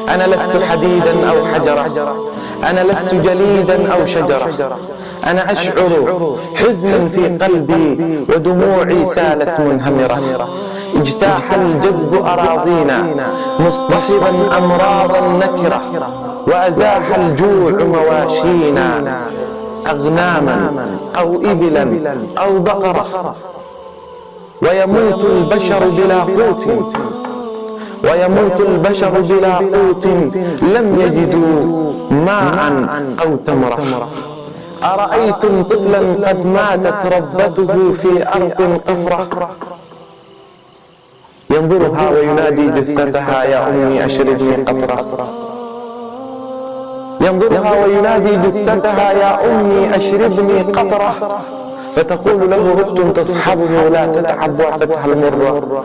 أنا لست حديدا أو حجرة، أنا لست جليدا أو شجرة، أنا أشعر حزنا في قلبي ودموعي سالت منهمرة. اجتاح الجذب أراضينا مصطحبا أمراضا نكرة، وأزاح الجوع مواشينا أغناما أو إبلا أو بقرة. ويموت البشر بلا قوت، ويموت البشر بلا قوت لم يجدوا ماء أو تمرة. أرأيتم طفلا قد ماتت ربته في أرض قفرة، ينظرها وينادي جثتها يا أمي أشربني قطرة، ينظرها وينادي جثتها يا أمي أشربني قطرة، فتقول له أخت تصحبه لا تتعب وعفتها المرة.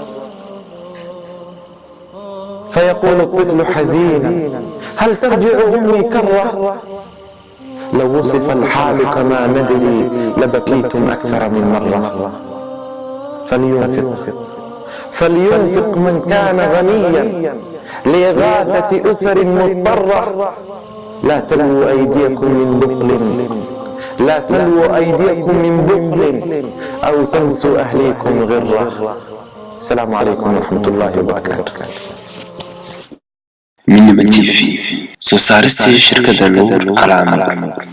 فيقول الطفل حزينا هل ترجع أمي كرة؟ لو وصف الحال كما ندري لبكيتم أكثر من مرة. فلينفق من كان غنيا لإغاثة أسر مضطرة. لا تلووا أيديكم من بخل، لا تلووا أيديكم من بخل أو تنسوا أهليكم غرة. السلام عليكم ورحمة الله وبركاته. من TV, so saresti shirkada Noor Alam.